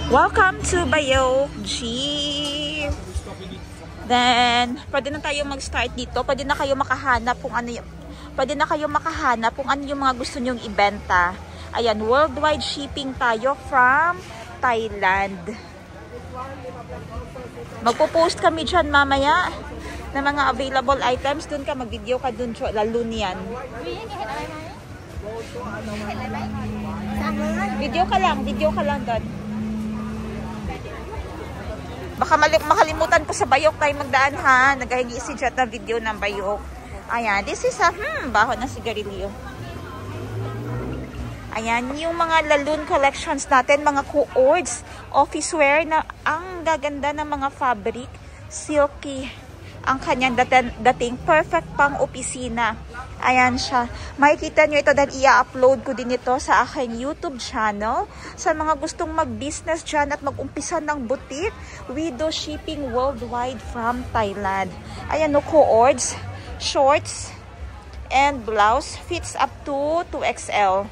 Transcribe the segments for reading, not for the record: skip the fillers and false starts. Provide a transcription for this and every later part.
Welcome to Bayok G. Then, pwede na tayo mag-start dito. Pwede na kayo makahanap kung ano yung mga gusto nyong ibenta. Ayan, worldwide shipping tayo from Thailand. Magpo-post kami dyan mamaya na mga available items. Doon ka, mag-video ka doon, lalo niyan. Video ka lang doon. Baka makalimutan ko sa Bayok tayo magdaan ha. Naghahingi si Jet na video ng Bayok. Ayan, this is a baho ng sigarilyo. Ayan, yung mga Laloon collections natin, mga co-ords, office wear na ang gaganda ng mga fabric, silky. Ang kanyang dating perfect pang opisina. Ayan siya. Makikita nyo ito dahil i-upload ko din ito sa aking YouTube channel. Sa mga gustong mag-business dyan at mag-umpisa ng boutique, we do shipping worldwide from Thailand. Ayan no, co-ords, shorts, and blouse fits up to 2XL.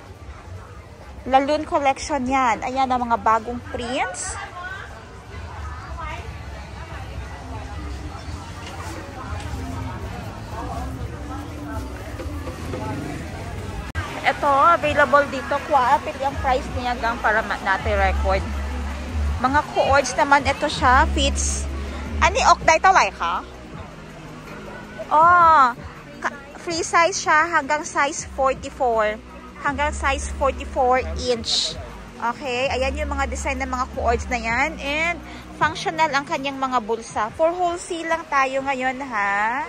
Laloon collection yan. Ayan ang mga bagong prints. Ito, available dito. Kuwapit yung price niya gang para natin record. Mga co-ords naman, ito siya. Fits. Ani ok dahil taway ka? Oh, free size siya hanggang size 44. Hanggang size 44 inch. Okay, ayan yung mga design ng mga co-ords na yan. And functional ang kanyang mga bulsa. For wholesale lang tayo ngayon ha.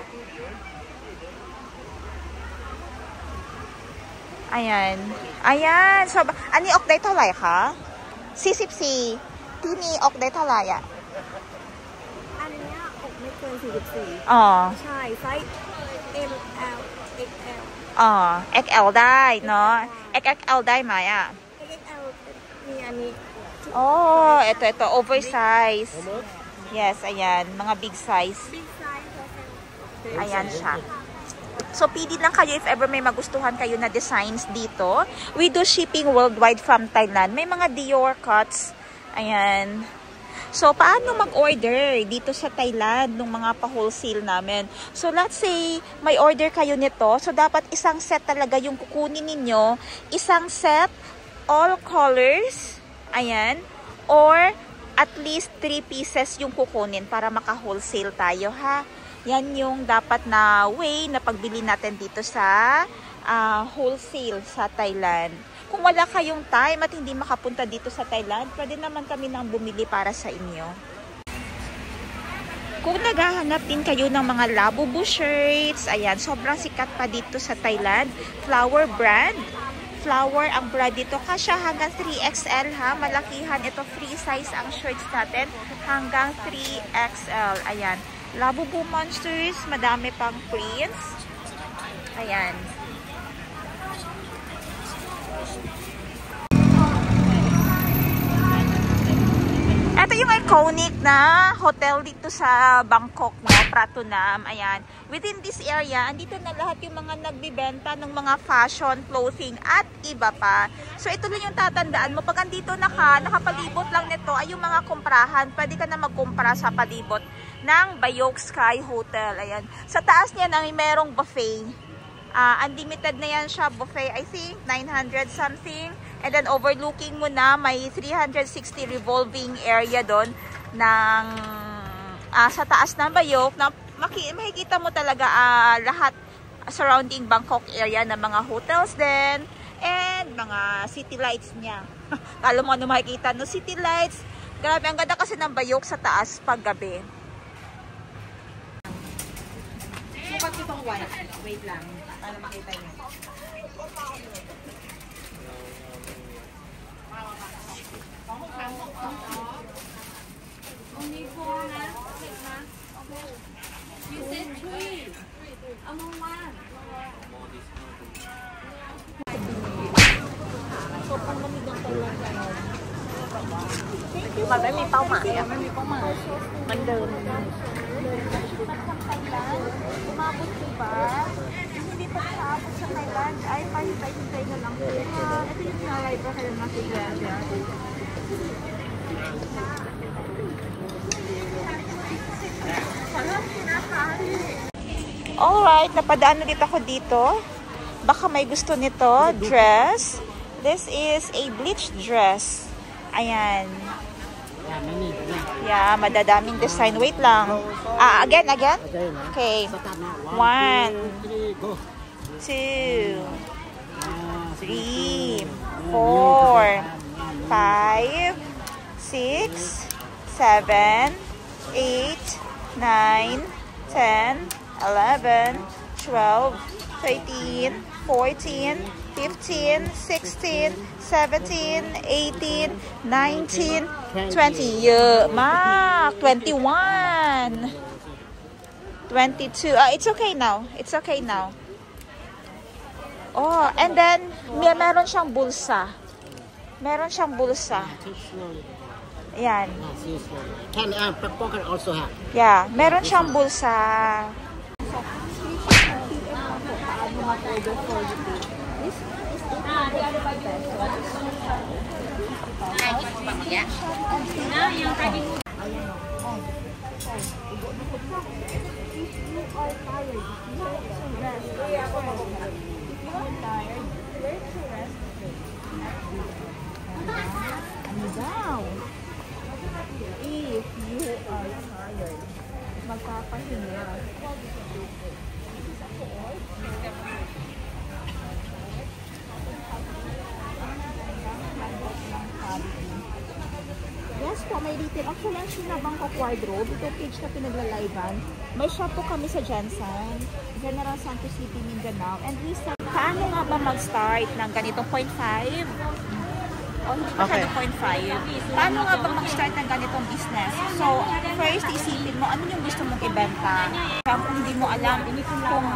Ayan. Ayan. So, ani ok day talay ka?44. Tini ok day talaya. อันเนี้ยอกไม่เกิน44 อ๋อ ใช่ไซส์ M L XL อ๋อ XL ได้เนาะ XL ได้ไหมอ่ะ XL มีอันนี้ Oh, ito oversize. Yes, ayan, mga big size. big size Ayan siya. So, pili lang kayo if ever may magustuhan kayo na designs dito. We do shipping worldwide from Thailand. May mga Dior cuts. Ayan. So, paano mag-order dito sa Thailand ng mga pa-wholesale namin? So, let's say, may order kayo nito. So, dapat isang set talaga yung kukunin ninyo. Isang set, all colors. Ayan. Or, at least 3 pieces yung kukunin para maka-wholesale tayo, ha? Yan yung dapat na way na pagbili natin dito sa wholesale sa Thailand. Kung wala kayong time at hindi makapunta dito sa Thailand, pwede naman kami nang bumili para sa inyo. Kung naghahanap din kayo ng mga Labubu shirts, ayan, sobrang sikat pa dito sa Thailand. Flower brand. Flower ang brand dito. Kasya hanggang 3XL ha. Malakihan. Ito free size ang shirts natin. Hanggang 3XL. Ayan. Labubu Monsters, madami pang prints. Ayan. Ito yung iconic na hotel dito sa Bangkok, no? Pratunam. Ayan. Within this area, andito na lahat yung mga nagbibenta ng mga fashion, clothing, at iba pa. So, ito lang yung tatandaan mo. Pag andito nakapalibot lang nito ay yung mga kumprahan. Pwede ka na magkumpara sa palibot ng Bayok Sky Hotel. Ayan. Sa taas niya na merong buffet. Unlimited na yan siya. Buffet, I think, 900 something. And then, overlooking mo na, may 360 revolving area doon ng sa taas ng Bayok. Na makikita mo talaga lahat surrounding Bangkok area ng mga hotels din. And mga city lights niya. Kala mo ano makikita no? City lights. Grabe, ang ganda kasi ng Bayok sa taas pag gabi. Sukat itong white. Wait lang. Para makita niyo. Only 4 na. Okay. You said 3. Among 1. So, pang lamig ang talaga. Thank you. มันไม่มีเป้าหมายอะไม่มีเป้าหมายมันเดิน Umabot diba? Hindi pa siya aabot sa Thailand. Ay, pahintay-hintay na lang po. Ito yung nalay pa kayo natigaya. Alright, napadaan ulit ako dito. Baka may gusto nito. Dress. This is a bleached dress. Ayan. Yeah, madadaming design. Wait lang. Again. Okay. 1, 2, 3, 4, 5, 6, 7, 8, 9, 10, 11, 12, 13, 14, 15, 16, 17, 18, 19, 20. Yeah, Mark, 21, 22. It's okay now. It's okay now. Oh, and then meron siyang bulsa. Meron siyang bulsa. Yan. Can pocket also have. Yeah, meron siyang bulsa. If you are tired, magpapahinga. Yes po, may retail. Actually, ang Sinabangkok Wardrobe, ito page na pinaglalivan. May shop po kami sa Jensen, General Santos City, Mindanao. And recent, paano nga ba mag-start ng ganitong 0.5? O hindi pa siya 0.5. Paano nga ba mag-start ng ganitong business? So, first, isipin mo, ano yung gusto mong ibenta? Kung hindi mo alam, kung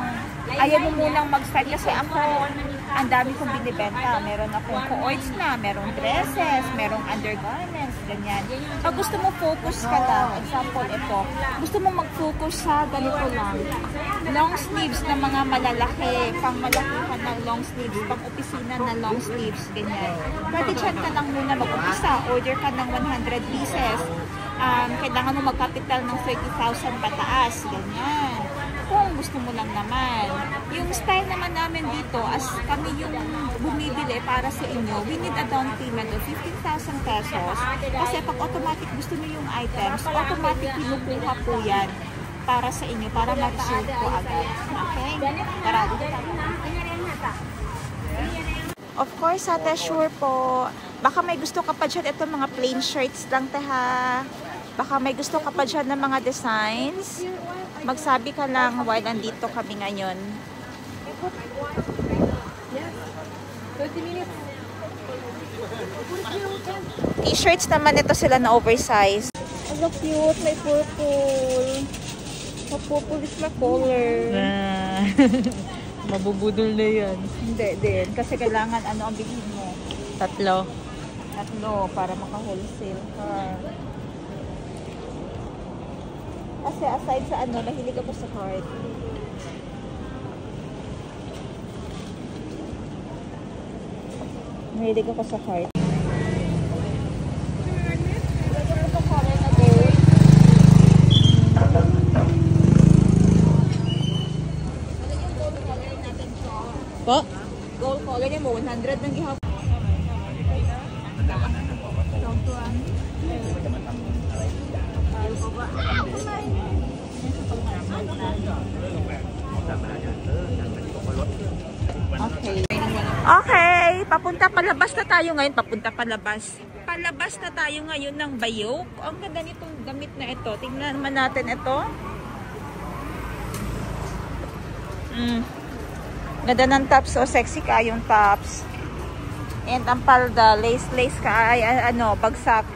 ayaw mo munang mag-start. Kasi ako, ang dami kong binibenta. Meron akong co-ords na, merong dresses, merong undergarments, ganyan. Pag gusto mo focus ka lang, example ito, gusto mo mag-focus sa ganito lang. Long sleeves na mga malalaki, pang malakihan ng long sleeves, pang opisina na long sleeves, ganyan. Pwede chat ka lang muna mag-upisa, order ka ng 100 pieces. Kailangan mo magkapital ng 30,000 pataas, ganyan. Kung gusto mo lang naman. Yung style naman namin dito, as kami yung bumibili para sa inyo, we need a down payment of 15,000 pesos. Kasi pag automatic gusto nyo yung items, automatic pinukuha po yan para sa inyo, para ma-reserve po agad. Okay? Tara. Of course, ate, sure po. Baka may gusto ka pa dyan, ito mga plain shirts lang, teha. Baka may gusto ka pa dyan ng mga designs. Magsabi ka lang while andito kami ngayon. 30 minutes. T-shirts naman ito sila na oversize. Ang cute, may purple. Sa purple is my color. Mabubudol na yan. Hindi din. Kasi kailangan ano ang bilhin mo? Tatlo. Para maka-wholesale ka. Kasi aside sa ano, nahilig ako sa heart. Nahilig ako sa heart. Po? Gold color niya mo, 100 nang gihapon. Okay, papunta palabas na tayo ngayon. Palabas na tayo ngayon ng Bayok. Ang ganda nitong damit na ito. Tingnan naman natin ito. Ganda ng tops. So, sexy ka yung tops. And ang palda, lace ka. Ay, ano, bagsak.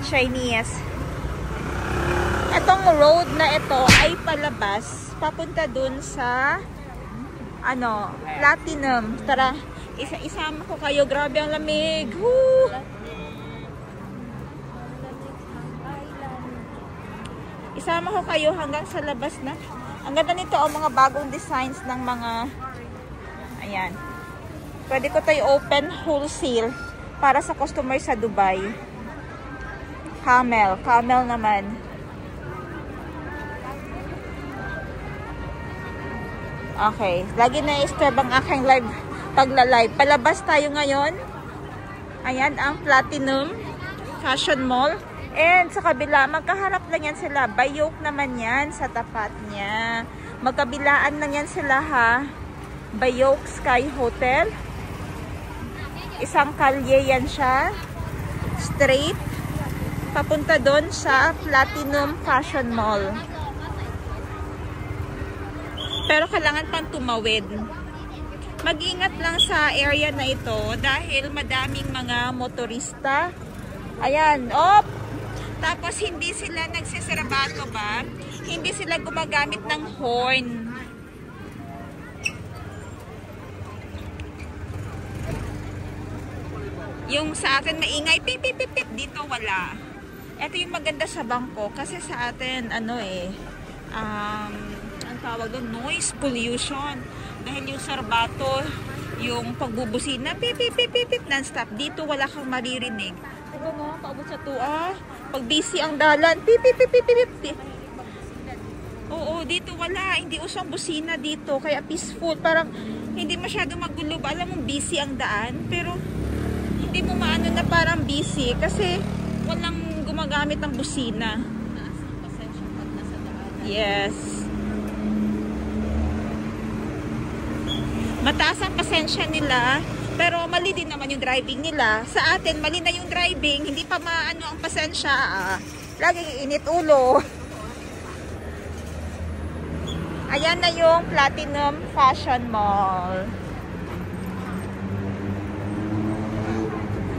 Chinese. Itong road na ito ay palabas. Papunta dun sa ano, Platinum. Tara, isama ko kayo. Grabe ang lamig. Woo! Isama ko kayo hanggang sa labas na. Ang ganda nito, mga bagong designs ng mga, ayan. Pwede ko tayo open wholesale para sa customer sa Dubai. Camel naman. Okay, lagi na i-disturb ang aking pagla-live. Palabas tayo ngayon. Ayan ang Platinum Fashion Mall. And sa kabila, magkaharap lang yan sila. Bayok naman yan sa tapat niya. Magkabilaan lang yan sila ha. Bayok Sky Hotel. Isang kalye yan siya. Straight. Papunta doon sa Platinum Fashion Mall. Pero kailangan pang tumawid. Mag-ingat lang sa area na ito dahil madaming mga motorista. Ayan, tapos hindi sila nagsiserabato ba? Hindi sila gumagamit ng horn. Yung sa atin maingay, pip pip pip pip, dito wala. Ito yung maganda sa Bangkok kasi sa atin ang tawag doon, noise pollution. Dahil yung serbato, yung pagbubusina, pip pip pip pip pip non-stop. Dito wala kang maririnig. Diba mo, paabot sa tua, pag busy ang dalan, pip pip pip pip pip pip. Oo, dito wala, hindi usang busina dito, kaya peaceful, parang hindi masyado magulo. Alam mo, busy ang daan, pero hindi mo maano na parang busy kasi walang gumagamit ng busina. Yes. Mataas ang pasensya nila, pero mali din naman yung driving nila. Sa atin, mali na yung driving, hindi pa maano ang pasensya. Laging init ulo. Ayan na yung Platinum Fashion Mall.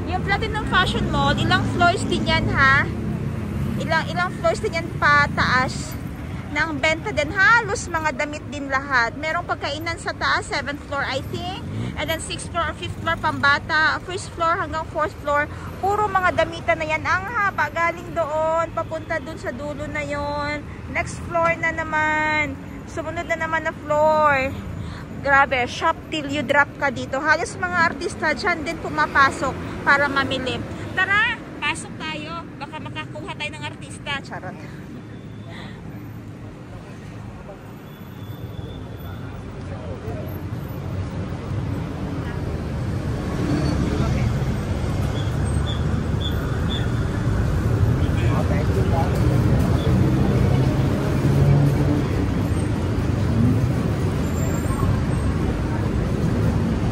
Yung Platinum Fashion Mall, ilang floors din yan ha? Ilang floors din yan pataas. Nang benta din, halos mga damit din lahat. Merong pagkainan sa taas, 7th floor I think. And then 6th floor or 5th floor pambata. 1st floor hanggang 4th floor. Puro mga damitan na yan. Ang haba, galing doon, papunta doon sa dulo na yon. Next floor na naman. Sumunod na naman na floor. Grabe, shop till you drop ka dito. Halos mga artista dyan din pumapasok para mamili. Tara, pasok tayo. Baka makakuha tayo ng artista. Charot.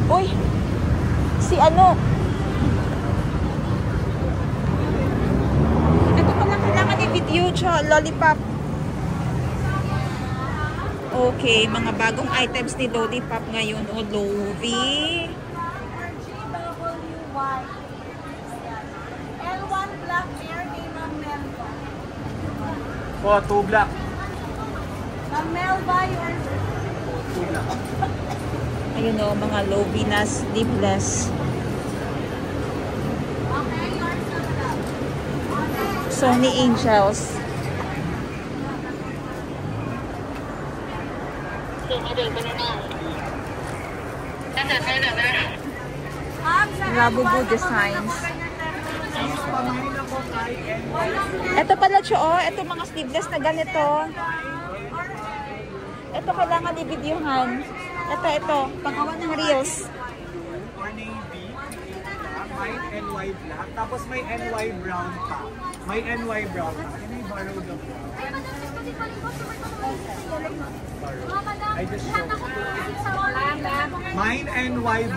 Uy, si ano? Ito pala kailangan i-video siya, lollipop. Okay, mga bagong items ni Lollipop ngayon. O, Lovi. L1 black hair name ng Melba. Oh, 2 black. Ng Melba or 2 black. Ayun o, mga Lovi na sleeveless. okay, yours na lang. Sony Angels. Labubu Designs. Ito pala siya, ito mga sleeveless na ganito. Ito kailangan i-videohan. Ito, pang-awa ng reels. Or navy. White NY black. Tapos may NY brown pa. May NY brown pa. Can I borrow the brown? I just showed you. Mine NY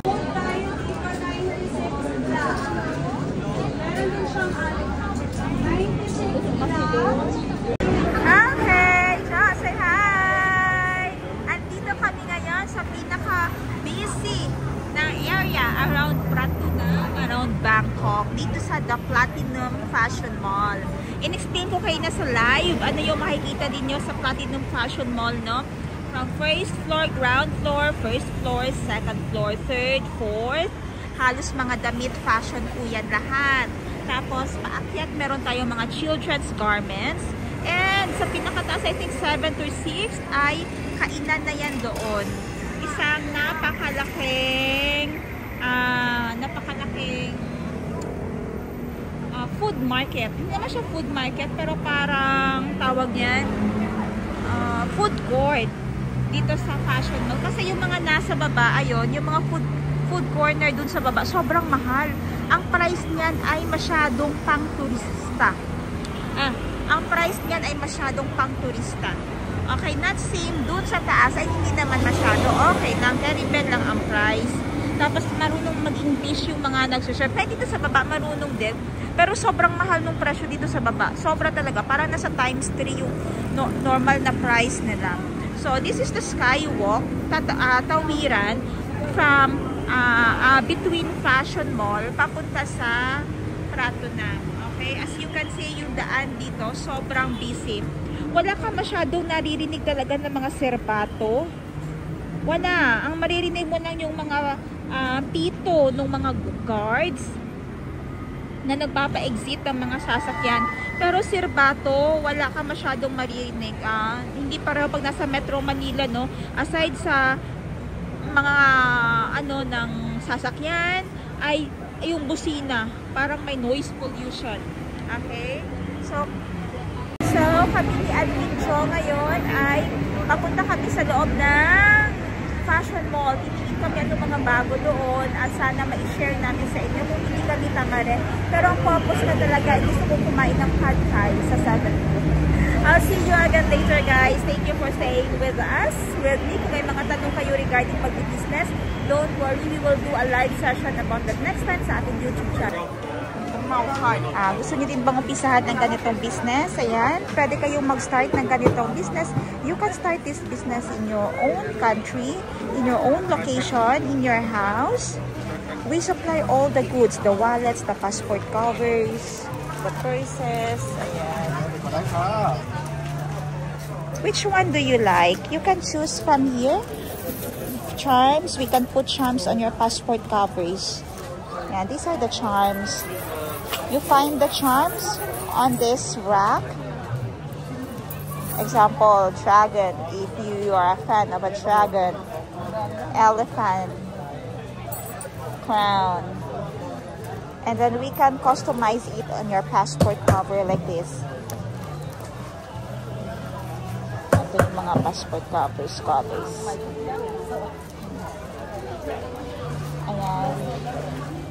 Okay, say hi! Andito kami ngayon sa pinaka-busy na area around Pratunam, around Bangkok, dito sa The Platinum Fashion Mall. In-explain ko kayo na sa live, ano yung makikita din nyo sa Platinum Fashion Mall, no? From first floor, ground floor, first floor, second floor, third, fourth, halos mga damit, fashion po yan lahat. Tapos, paakyat, meron tayong mga children's garments. And sa pinakataas, I think 7th or 6th, ay kainan na yan doon. Isang napakalaking food market. Hindi naman siya food market, pero parang tawag yan food court dito sa Fashion Mall. Kasi yung mga nasa baba, ayun, yung mga food corner dun sa baba, sobrang mahal. Ang price niyan ay masyadong pang turista. Ang price niyan ay masyadong pang turista. Okay, not same dun sa taas ay hindi naman masyado. Okay lang, very bad lang ang price. Tapos marunong mag-English yung mga nagsushare. Pwede dito sa baba, marunong din. Pero sobrang mahal nung presyo dito sa baba. Sobra talaga. Parang nasa times 3 yung normal na price nila. So, this is the skywalk. Tawiran from between Fashion Mall papunta sa Pratunam. Okay? As you can see, yung daan dito, sobrang busy. Wala ka masyadong naririnig talaga ng mga serpato. Wala. Ang maririnig mo lang yung mga pito ng mga guards na nagpapa-exit ng mga sasakyan. Pero sirbato, wala ka masyadong maririnig. Hindi pareho pag nasa Metro Manila, no? Aside sa mga ng sasakyan, ay yung busina. Parang may noise pollution. Okay? So kami ni Admin Jo ngayon ay papunta kami sa loob ng Fashion Mall. Titingin kami ng mga bago doon at sana ma-share namin sa inyo kung hindi kami tamare. Pero ang purpose na talaga ay gusto ko kumain ng pad thai sa 7. I'll see you again later, guys. Thank you for staying with us, with me. Kung may mga tanong kayo regarding mag-business, don't worry, we will do a live session about that next time sa ating YouTube channel. Gusto niyo din bang umpisahan ng ganitong business? Ayan, pwede kayong mag-start ng ganitong business. You can start this business in your own country, in your own location, in your house. We supply all the goods, the wallets, the passport covers, the purses. Ayan. Which one do you like? You can choose from here. Charms, we can put charms on your passport covers. Yeah, these are the charms. You find the charms on this rack. Example, dragon, if you are a fan of a dragon. Elephant, crown. And then we can customize it on your passport cover like this. Ito yung mga passport covers. Ayan.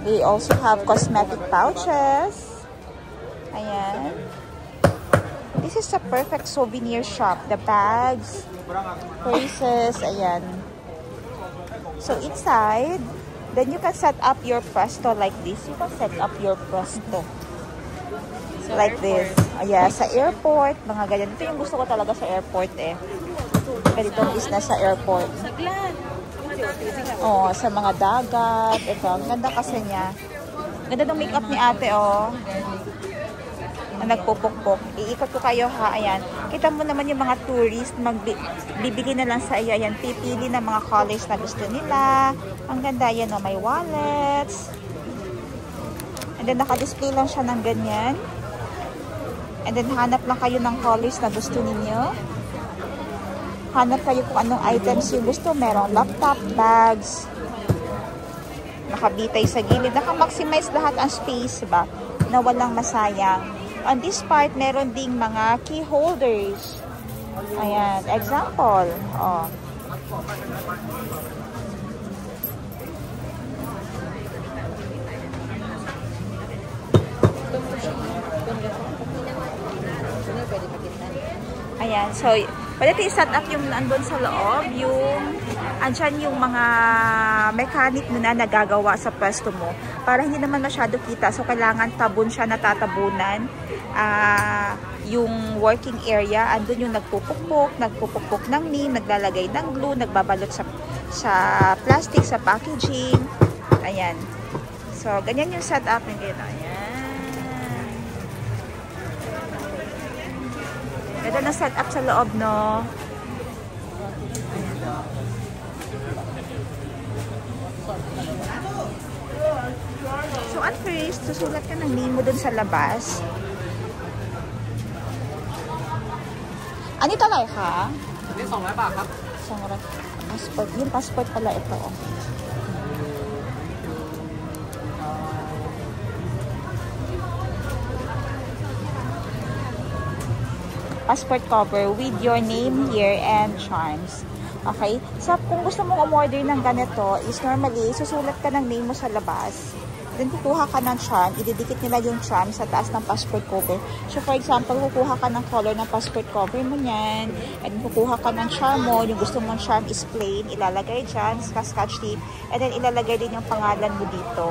They also have cosmetic pouches. Ayan. This is a perfect souvenir shop. The bags, purses, ayan. So inside, then you can set up your presto like this. You can set up your presto. Like this. Yeah, sa airport, mga ganyan. Ito yung gusto ko talaga sa airport eh. Ganitong business sa airport. Oh, sa mga dagat. Ito, ang ganda kasi niya. Ganda ng makeup ni ate, oh. Na nagpupukpok. Iikot ko kayo, ha. Ayan. Kita mo naman yung mga tourist, bibili na lang sa iyo. Ayan, pipili ng mga colors na gusto nila. Ang ganda yan, oh. May wallets. And then, naka-display lang siya ng ganyan. And then, hanap lang kayo ng colors na gusto ninyo. Hanap kayo kung anong items yung gusto. Merong laptop, bags. Nakabitay sa gilid. Naka-maximize lahat ang space ba? Na walang masayang. On this part, meron ding mga key holders. Ayan. Example. Oh. Ayan. So, pwede tayo set up yung nandun sa loob, andyan yung mga mechanic mo na nagagawa sa pwesto mo para hindi naman masyado kita. So, kailangan tabon siya, natatabunan. Yung working area, andun yung nagpupukpok ng neem, naglalagay ng glue, nagbabalot sa plastic, sa packaging. Ayan. So, ganyan yung setup nila. Ayan. Ganda na setup sa loob, no? So, at first, susulat ka ng name mo dun sa labas. อันนี้เท่าไหร่คะ นี่200 บาทครับ passport. Yung passport pala ito. Oh. Passport cover with your name here and charms. Okay? So, kung gusto mong umorder ng ganito, is normally, susulat ka ng name mo sa labas. Then, kukuha ka ng charm. Ididikit nila yung charm sa taas ng passport cover. So, for example, kukuha ka ng color ng passport cover mo yan. And kukuha ka ng charm mo. Yung gusto mong charm is plain. Ilalagay dyan sa scotch tape. And then, ilalagay din yung pangalan mo dito.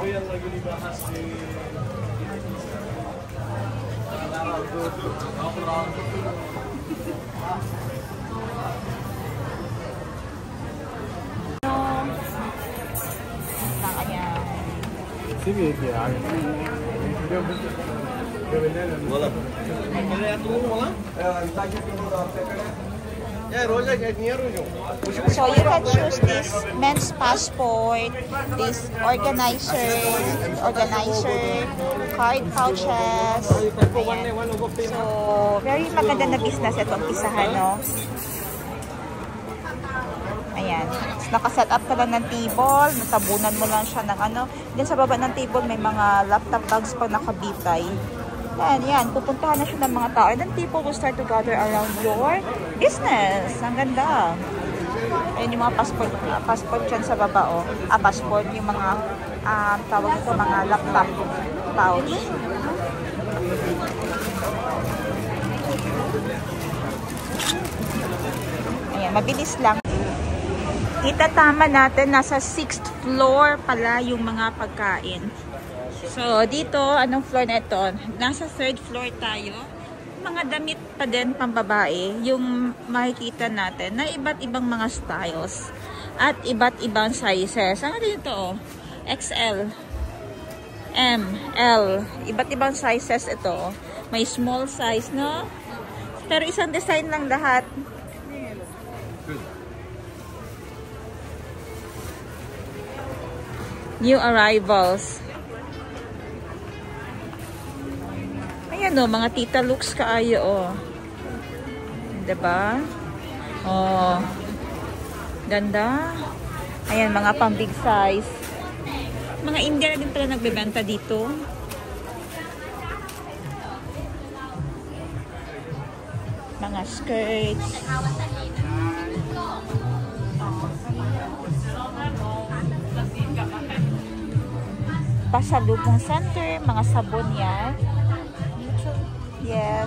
Sige, So you can choose this men's passport, this organizer, card pouches. Ayan. So very maganda na business itong isahan, no? Ayan. Nakaset up ka lang ng table, natabunan mo lang siya ng ano. Then sa baba ng table may mga laptop bags pa nakabitay. Yan. Pupuntahan na siya ng mga tao. And then people will start to gather around your business. Ang ganda. Ayan yung mga passport dyan sa baba, oh. Passport, yung mga, tawag ito, mga laptop pouch. Ayan, mabilis lang. Itatama natin, nasa 6th floor pala yung mga pagkain. So, dito, anong floor na ito? Nasa 3rd floor tayo. Mga damit pa din pambabae, yung makikita natin na iba't ibang mga styles at iba't ibang sizes. Ano dito? XL, M, L. Iba't ibang sizes ito. May small size, no? Pero isang design lang lahat. New arrivals. Ayan o, mga tita looks kaayo o. Diba? O. Ganda. Ayan, mga pang big size. Mga India na din pala nagbebenta dito. Mga skirts. Pasalubong center, mga sabon yan. Yes.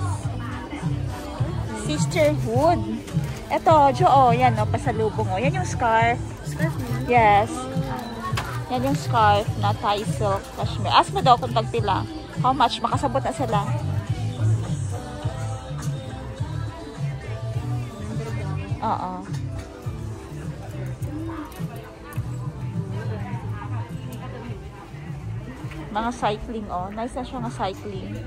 Sisterhood. Ito, yan o, pasalubong o. Yan yung scarf. Yes. Yan yung scarf na Thai silk cashmere. Ask mo daw kung tagpila. How much? Makasabot na sila. Oo. Mga cycling, oh. Nice na siya nga cycling.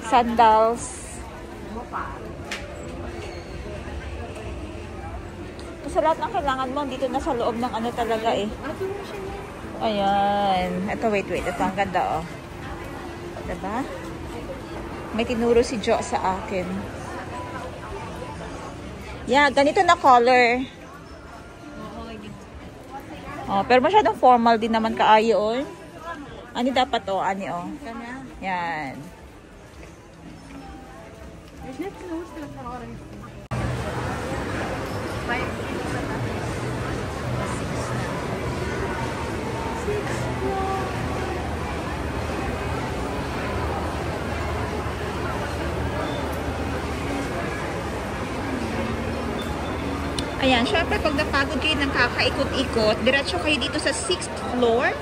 Sandals. Kasi lahat ng kailangan mo dito na sa loob ng ano talaga eh. Ayan. Ito, wait. Ito, ang ganda, oh. Diba? May tinuro si Jo sa akin. Yeah, ganito na color. Oh, pero masyadong formal din naman kaayo, oh. Ani dapat, oh. Ani, oh. Yan. Ayan, syempre pag napagod kayo ng kakaikot-ikot, diretso kayo dito sa 6th floor.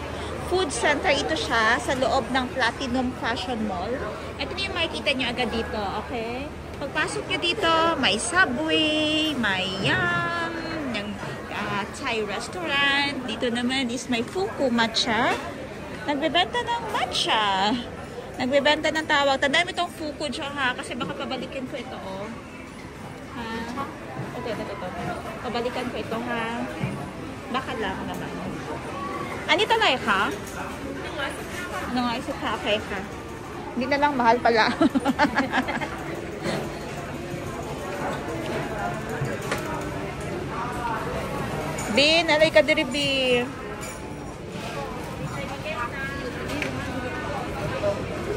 Food center ito siya sa loob ng Platinum Fashion Mall. Ito na yung makikita nyo agad dito, okay? Pagpasok nyo dito, may Subway, may Yum, yung Thai restaurant. Dito naman is may Fuku Matcha. Nagbebenta ng matcha. Nagbebenta ng tawag. Tandaan mo itong Fuku dyan, ha? Kasi baka pabalikin ko ito, oh. Ha? ito. Pabalikan ko ito, ha? Baka lang naman. Anito na ka? Ano nga isip ka? Okay ka. Hindi na lang mahal pala. Bin, alay ka diri, Bin.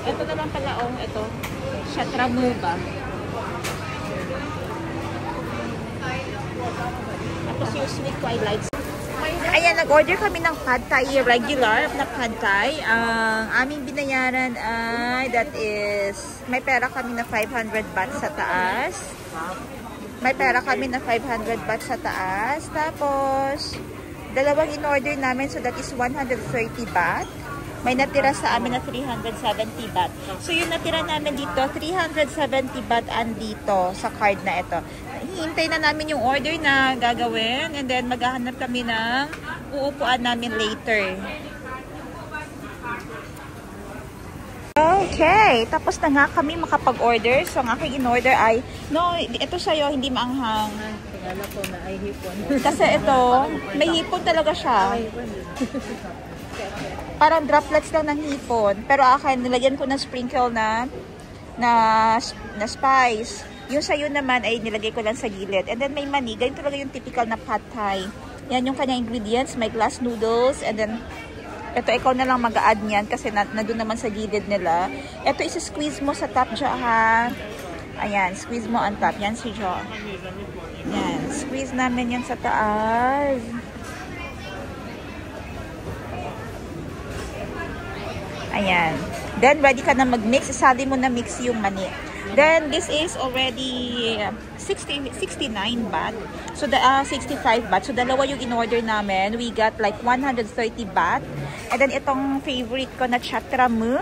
Ito na lang pala, oh. Ito. Shatramu ba? Tapos yung sweet twilights. Ayan, nag-order kami ng pad thai, regular na pad thai. Ang aming binayaran ay, that is, may pera kami na 500 baht sa taas. May pera kami na 500 baht sa taas. Tapos, dalawang in-order namin, so that is 130 baht. May natira sa amin na 370 baht. So, yung natira namin dito, 370 baht andito sa card na ito. Hihintay na namin yung order na gagawin and then maghahanap kami ng uupuan namin later. Okay, tapos na nga kami makapag-order. So, ang aking in-order ay, no, ito sa'yo, hindi maanghang. Kala ko na ay hipon. Kasi ito, may hipon talaga siya. Parang droplets lang ng hipon. Pero akin, nilagyan ko ng sprinkle na spice. Yung sayo naman ay nilagay ko lang sa gilid. And then may mani. Ganyan talaga yung typical na pad thai. Yan yung kanyang ingredients. May glass noodles. And then, ito ikaw na lang mag-a-add niyan kasi nandun naman sa gilid nila. Ito isa-squeeze mo sa top dyan, ha. Ayan, squeeze mo on top. Yan si Jo. Yan, squeeze namin yan sa taas. Ayan. Then, ready ka na mag-mix. Isali mo na mix yung mani. Then, this is already 69 baht. So, 65 baht. So, dalawa yung in-order namin. We got like 130 baht. And then, itong favorite ko na chatramu.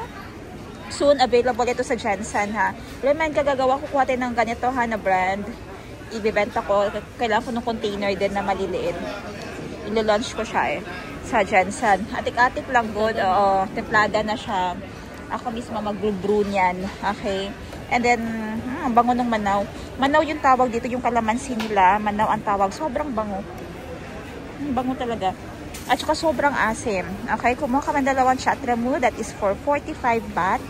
Soon, available ito sa Jensen, ha. Leman, kagagawa ko kuha tayo ng ganito, ha, na brand. Ibibenta ko. Kailangan ko ng container din na maliliit. Ilo-launch ko siya, sa Jensen. Atik-atik lang, good. Oo, templada na siya. Ako mismo mag-brew niyan. Okay. And then, bango ng manaw. Manaw yung tawag dito, yung kalamansi nila. Manaw ang tawag. Sobrang bango. Bango talaga. At saka sobrang asim. Okay, kumuha kami dalawang chatramu. That is for 45 baht.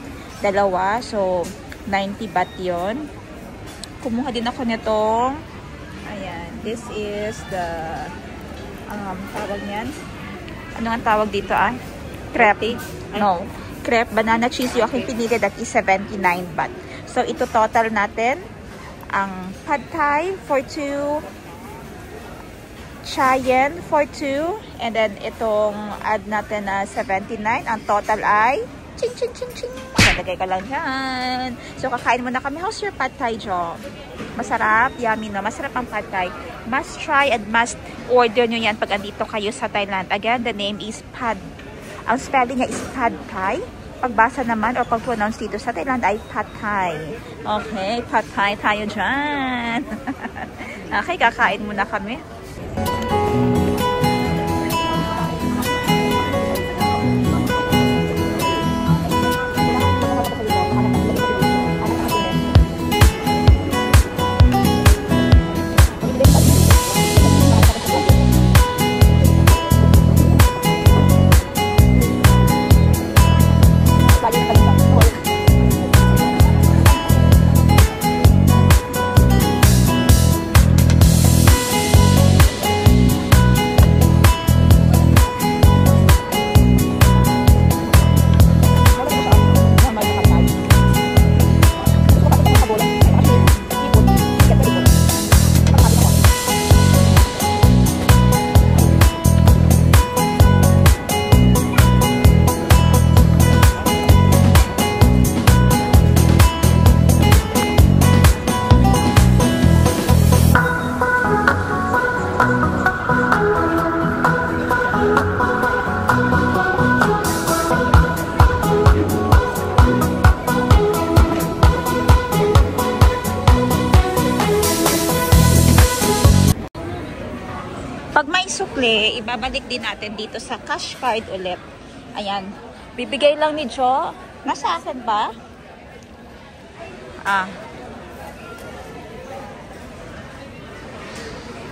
Dalawa. So, 90 baht yun. Kumuha din ako nitong, ayan, this is the, tawag niyan. Ano ang tawag dito, crepe? No. Crepe, banana cheese yung aking pinili. That is 79 baht. So, ito total natin. Ang pad thai for 2. Chayen for 2. And then, itong add natin na 79. Ang total ay ching, ching, ching, ching. Nalagay ka lang dyan. So, kakain muna kami. How's your pad thai, Jo? Masarap. Yummy, no? Masarap ang pad thai. Must try and must order nyo yan pag andito kayo sa Thailand. Again, the name is pad. Ang spelling niya is pad thai. Pagbasa naman or pag-pronounce dito sa Thailand ay pad thai. Okay, pad thai tayo dyan. Okay, kakain muna kami. Pag may sukli, ibabalik din natin dito sa cash card ulit. Ayan. Bibigay lang ni Jo. Nasa akin ba?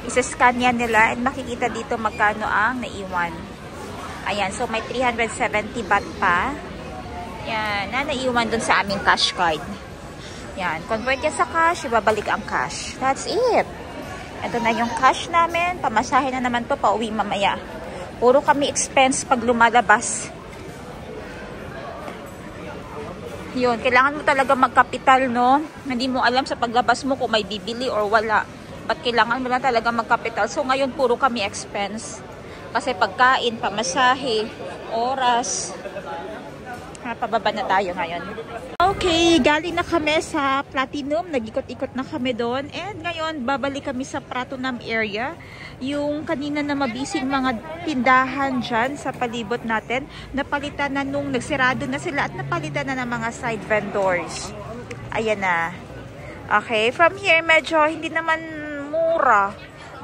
Isa-scan yan nila and makikita dito magkano ang naiwan. Ayan, so may 370 baht pa. Yan, na naiwan dun sa aming cash card. Yan, convert yan sa cash, ibabalik ang cash. That's it. Ito na yung cash namin. Pamasahe na naman to, pauwi mamaya. Puro kami expense pag lumalabas. Yun, kailangan mo talaga magkapital, no? Hindi mo alam sa paglabas mo kung may bibili or wala. But kailangan mo lang talaga magkapital. So ngayon puro kami expense. Kasi pagkain, pamasahe, oras. Pababa na tayo ngayon. Okay, galing na kami sa Platinum. Nag-ikot-ikot na kami doon. And ngayon, babalik kami sa Pratunam area. Yung kanina na mabising mga tindahan dyan sa palibot natin. Napalitan na nung nagsirado na sila at napalitan na ng mga side vendors. Ayan na. Okay, from here, medyo hindi naman mura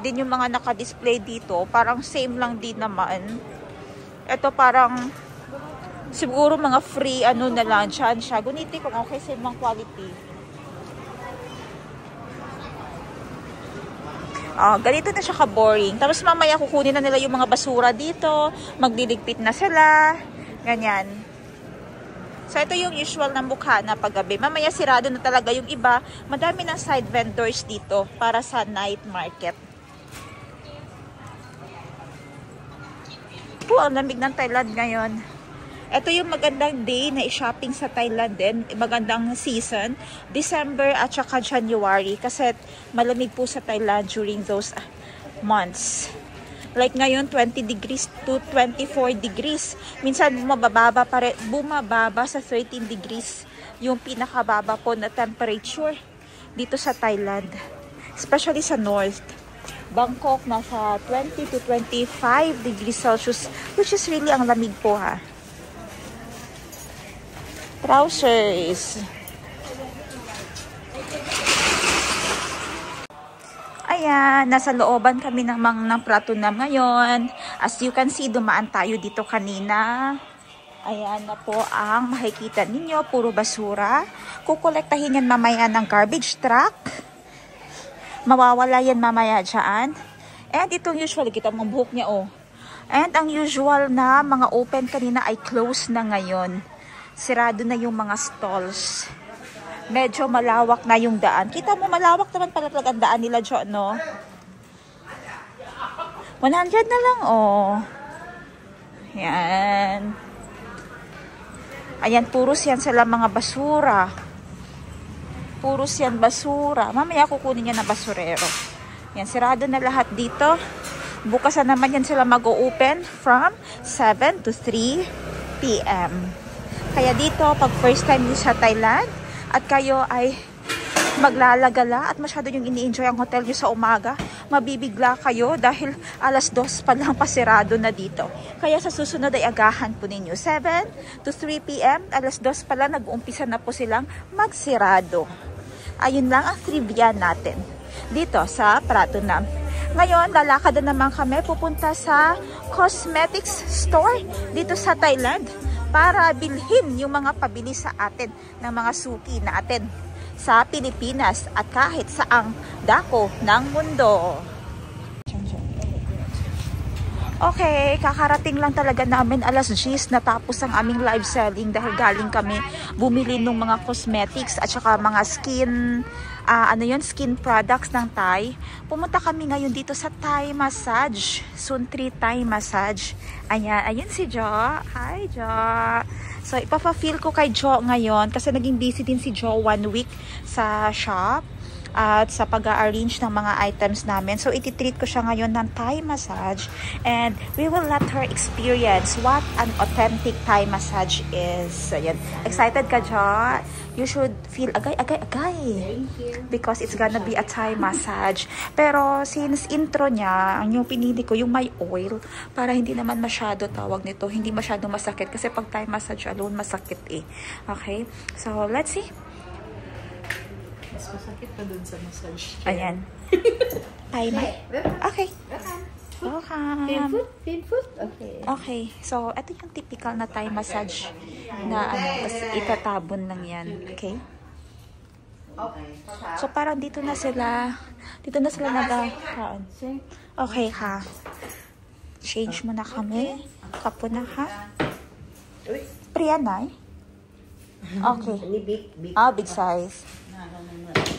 din yung mga naka-display dito. Parang same lang din naman. Ito parang siguro mga free ano na lang dyan siya. Guniti kung okay sa mga quality. Ganito na siya ka-boring. Tapos mamaya kukunin na nila yung mga basura dito. Magdiligpit na sila. Ganyan. So, ito yung usual na mukha na paggabi. Mamaya sirado na talaga yung iba. Madami ng side vendors dito para sa night market. Ang lamig ng Thailand ngayon. Ito yung magandang day na i-shopping sa Thailand din. Magandang season. December at saka January. Kasi malamig po sa Thailand during those months. Like ngayon, 20 degrees to 24 degrees. Minsan bumababa sa 13 degrees yung pinakababa po na temperature dito sa Thailand. Especially sa north. Bangkok, nasa 20 to 25 degrees Celsius. Which is really ang lamig po ha. Trousers. Ayan, nasa looban kami ng Pratunam ngayon. As you can see, dumaan tayo dito kanina. Ayan na po ang makikita ninyo, puro basura. Kukolektahin yan mamaya ng garbage truck. Mawawala yan mamaya dyan. And itong usual, kita mong buhok niya oh. And ang usual na mga open kanina ay closed na ngayon. Sirado na yung mga stalls. Medyo malawak na yung daan. Kita mo, malawak naman pala talaga ang daan nila, Jo, no? 100 na lang, oh. Yan. Ayan, puros yan sila mga basura. Puros yan basura. Mamaya kukunin yan na basurero. Yan, sirado na lahat dito. Bukas na naman yan sila mag-o-open from 7 to 3 p.m. Kaya dito, pag first time nyo sa Thailand, at kayo ay maglalagala at masyado yung ini-enjoy ang hotel nyo sa umaga, mabibigla kayo dahil alas 2 pa lang pasirado na dito. Kaya sa susunod ay agahan po ninyo. 7 to 3 p.m. alas 2 pa lang nag-uumpisa na po silang magsirado. Ayun lang ang trivia natin dito sa Pratunam. Ngayon, lalakad na naman kami pupunta sa cosmetics store dito sa Thailand para bilhin yung mga pabili sa atin ng mga suki natin sa Pilipinas at kahit saang dako ng mundo. Okay, kakarating lang talaga namin alas 10 natapos ang aming live selling dahil galing kami bumili ng mga cosmetics at saka mga skin skin products ng Thai. Pumunta kami ngayon dito sa Thai Massage, Suntri Thai Massage. Ayun si Jo. Hi Jo. So ipapa-feel ko kay Jo ngayon kasi naging busy din si Jo 1 week sa shop at sa pag-arrange ng mga items namin. So, ititreat ko siya ngayon ng Thai massage and we will let her experience what an authentic Thai massage is. So, yan. Excited ka, Jo? You should feel agay. Thank you. Because it's gonna be a Thai massage. Pero, since intro niya, ang yung pinili ko, yung may oil, para hindi naman masyado tawag nito, hindi masyado masakit. Kasi pag Thai massage alone, masakit eh. Okay? So, let's see. Mas masakit pa dun sa massage. Ayan. Thai ma. Okay. Welcome. Painful? Okay. Okay. So, ito yung typical na Thai massage na tapos itatabon lang yan. Okay? So parang dito na sila nagkakaroon. Okay ha. Change mo na kami. Kapo na ha. Priyanay? Okay. Big size.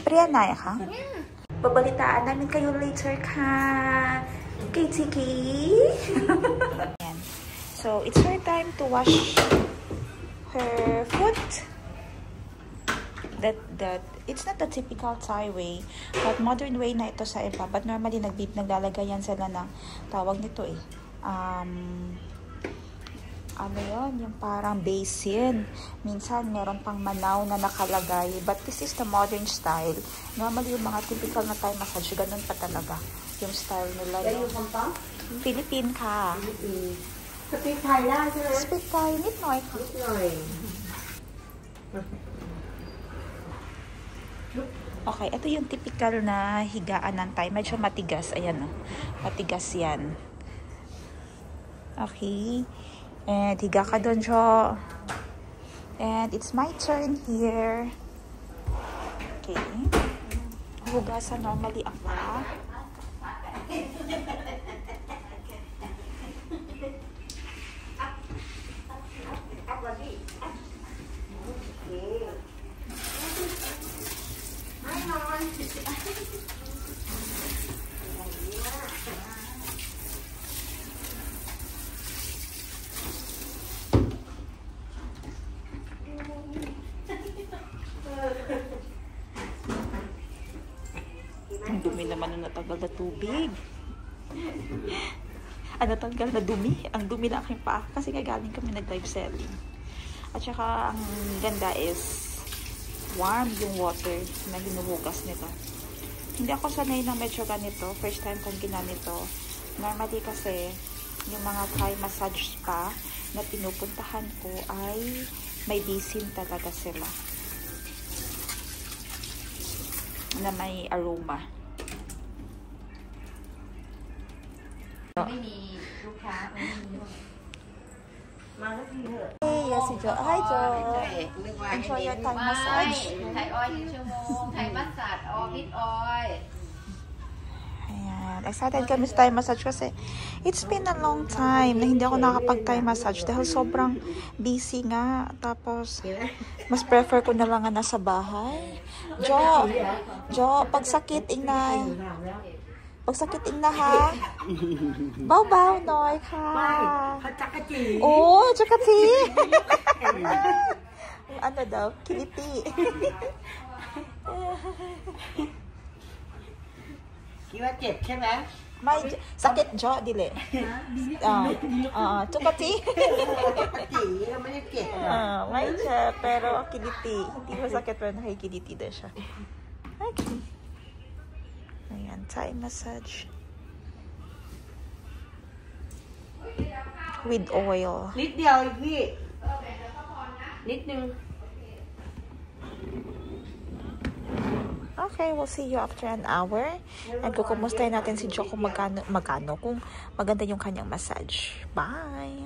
Priyanay ha? Babalitaan namin kayo later ka. Kitty. So it's her time to wash her foot. That it's not the typical Thai way, but modern way na ito sa iba. But normally naglalagay yan sila ng tawag nito ano yun, yung parang basin. Minsan meron pang manaw na nakalagay, but this is the modern style. Normally yung mga typical na Thai massage, ganun pa talaga yung style nila. Philippine ka. Speak Thai ได้ใช่ไหม Speak Thai นิดหน่อยค่ะ นิดหน่อย Okay, ito yung typical na higaan ng Thai. Medyo matigas. Ayan, matigas yan. Okay. And higa ka doon, Jo. And it's my turn here. Okay. Hugasan normally ako. Ang dumi naman ng natanggal na tubig. Natanggal na dumi. Ang dumi na aking paa. Kasi nga galing kami nag-live selling. At saka, ang ganda is warm yung water na hinuhugas nito. Hindi ako sanay ng medyo ganito. First time kong ginanito. Normally kasi, yung mga Thai massage spa na pinupuntahan ko ay may basin talaga sila. Na may aroma. ไม่มีลูกค้าไม่มี มาแล้วทีเถอะ Hey, yes, Jo. Hi, Jo. นึกว่า Enjoy your Thai ไม่ massage. ไทยออยล์1 ชั่วโมง ไทยมัสตาร์ดออร์บิทออยล์ Ayan. Excited kami sa Thai massage kasi it's been a long time na hindi ako nakapag-Thai massage dahil sobrang busy nga. Tapos, mas prefer ko na lang nga nasa bahay. Jo, pagsakit ingna. Pagsakit ingna ha. Baw-baw, noy ka. เขาจักรจี Oh, jakati. Ano daw? Kiliti. คิดว่าเจ็บใช่ไหม May sakit jo dili. Tukati. จักรจีเราไม่ได้เจ็บหรอก May siya, pero kiliti. Hindi mo sakit pero nakikiliti din siya. Okay. Ayan, Thai massage. With oil. นิดเดียวพี่ นิดนึง Okay, we'll see you after an hour. And kukumustahin natin si Jo kung kung maganda yung kanyang massage. Bye!